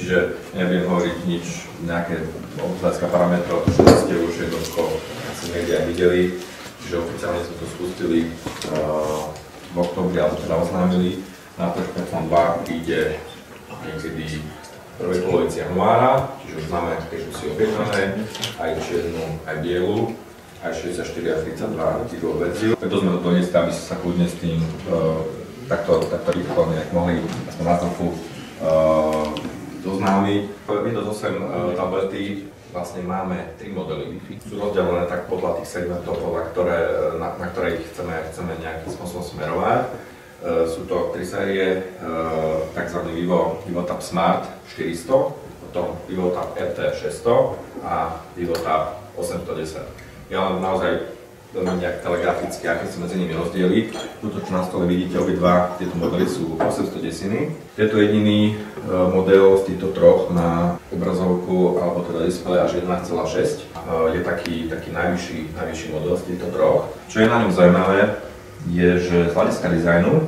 čiže nebudem hovoriť nič, nejaké hľadiska parametrov, čo ste už jednoducho asi médiá videli, čiže oficiálne sme to spustili v októbri, ale teda oznámili. Na trh Pepson 2 príde niekedy v prvej polovici januára, čiže už máme si objednané aj čiernu, aj bielu, aj 64 a 32 typov verziu. Preto sme to doniesli, aby sa kľudne s tým takto rýchlo nejak mohli aspoň na trochu zoznámiť. Windows 8 tablety vlastne máme 3 modely. Sú rozdelené tak podľa tých segmentov, na ktoré chceme nejakým spôsobom smerovať. Sú to 3 série, tzv. VivoTab Smart 400, potom VivoTab RT 600 a VivoTab 810. Ja len naozaj veľmi nejak telegraficky, aké sú medzi nimi rozdiely. Tuto, čo na stole vidíte, obidva tieto modely sú 810. Je to jediný model z týchto troch na obrazovku, alebo teda displej až 11,6. Je taký najvyšší model z týchto troch. Čo je na ňom zaujímavé, je, že z hľadiska dizajnu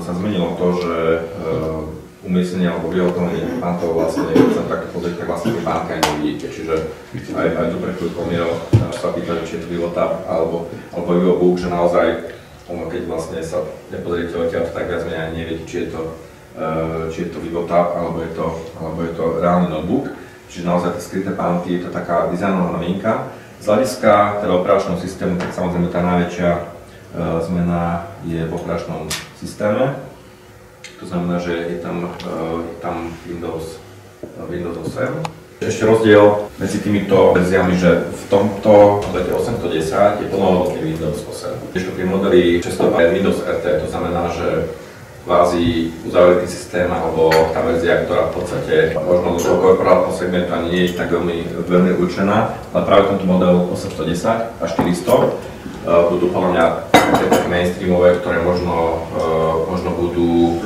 sa zmenilo to, že umiestnenie alebo vyhotovenie pantov vlastne, keď sa takto pozrieť, tak vlastne tie pánky ani nevidíte. Čiže aj tu pre chvíľu Miro sa pýtali, či je to VivoTab alebo VivoBook, že naozaj, keď vlastne sa nepozriete odtiaľ, tak viac menej ani neviete, či je to VivoTab alebo je to reálny notebook. Čiže naozaj tie skryté pánty, je to taká dizajnová novinka. Z hľadiska teda operačného systému, tak samozrejme tá najväčšia zmena je v operačnom systéme. To znamená, že je tam Windows 8. Ešte rozdiel medzi týmito verziami, že v tomto modeli 810 je plnohodnotný Windows 8. Ešte pri modeli 600 je Windows RT, to znamená, že kvázi uzavretý systém alebo tá verzia, ktorá v podstate možno do toho korporátneho segmentu ani nie je tak veľmi určená, ale práve tento model 810 a 400 budú podľa mňa také mainstreamové, ktoré možno budú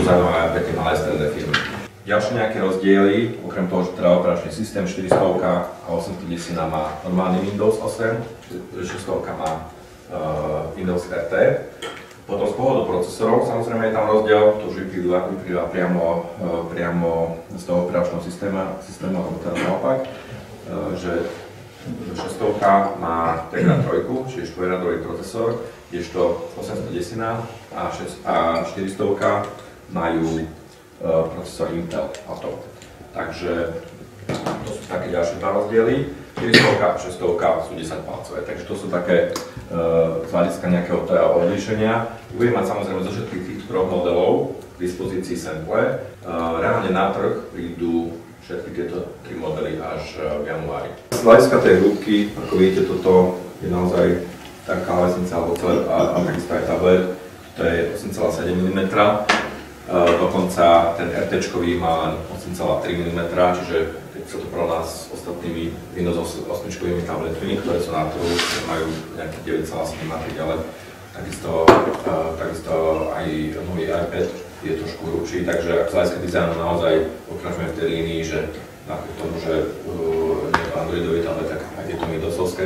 zaujímavé pre tie malé stredné firmy. Ďalšie nejaké rozdiely, okrem toho, že teda operačný systém 400 a 810 má normálny Windows 8, 600 má Windows RT. Potom z pohľadu procesorov samozrejme je tam rozdiel, to už vyplýva priamo z toho operačného systému, alebo teda naopak, že 600 má Tegra 3, čiže štvorjadrový procesor, kdežto 810 a 400 majú procesor Intel Atom. Takže to sú také ďalšie dva rozdiely. 400 a 600 sú 10-palcové, takže to sú také z hľadiska nejakého odlíšenia. Budeme mať samozrejme zo všetkých tých troch modelov k dispozícii sample. Reálne na trh prídu všetky tieto 3 modely až v januári. Z hľadiska tej hĺbky, ako vidíte, toto je naozaj taká klávesnica alebo celé, a takisto aj tablet, to je 8,7 mm. Dokonca ten RT-čkový má len 8,3 mm, čiže keď sa to porovná s ostatnými Windows 8-čkovými tabletmi, ktoré sú na trhu, majú nejaké 9,7 mm, ale takisto aj nový iPad je trošku hrubší, takže z hľadiska dizajnu naozaj pokračujeme v tej línii, že napriek tomu, že nie je to Androidový tablet, tak aj je to Windowsovské.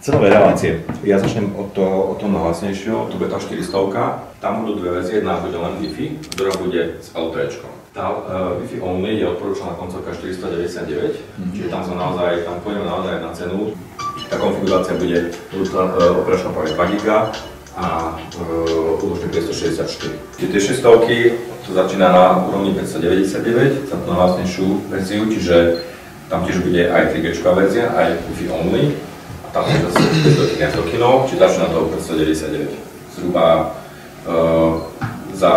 Cenové relácie. Ja začnem od toho najhlasnejšieho, to bude tá 400. Tam budú dve verzie, jedna bude len Wi-Fi, druhá bude s LTE-čkom. Tá Wi-Fi only je odporúčaná koncovka 499, čiže tam pôjdeme naozaj na cenu. Tá konfigurácia bude operačná pamäť 2 GB a úložný 564. Tie 600 to začína na úrovni 599 za tú najhlasnejšiu verziu, čiže tam tiež bude aj 3G verzia, aj Wi-Fi only. Tam je zase 500 kg, čiže začína to 599. Zhruba za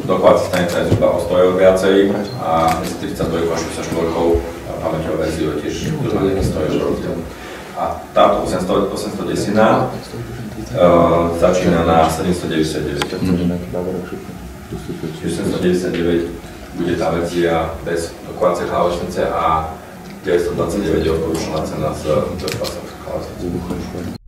dokovacia stanica je zhruba o 100 € viacej a medzi 32 a 64 pamäťovou verziou je tiež zhruba nejaký 100 € rozdiel. A táto 810 začína na 799. Čiže 799 bude tá verzia bez dokovacej klávesnice a 929 je odporúčaná cena z 20 klávesnice.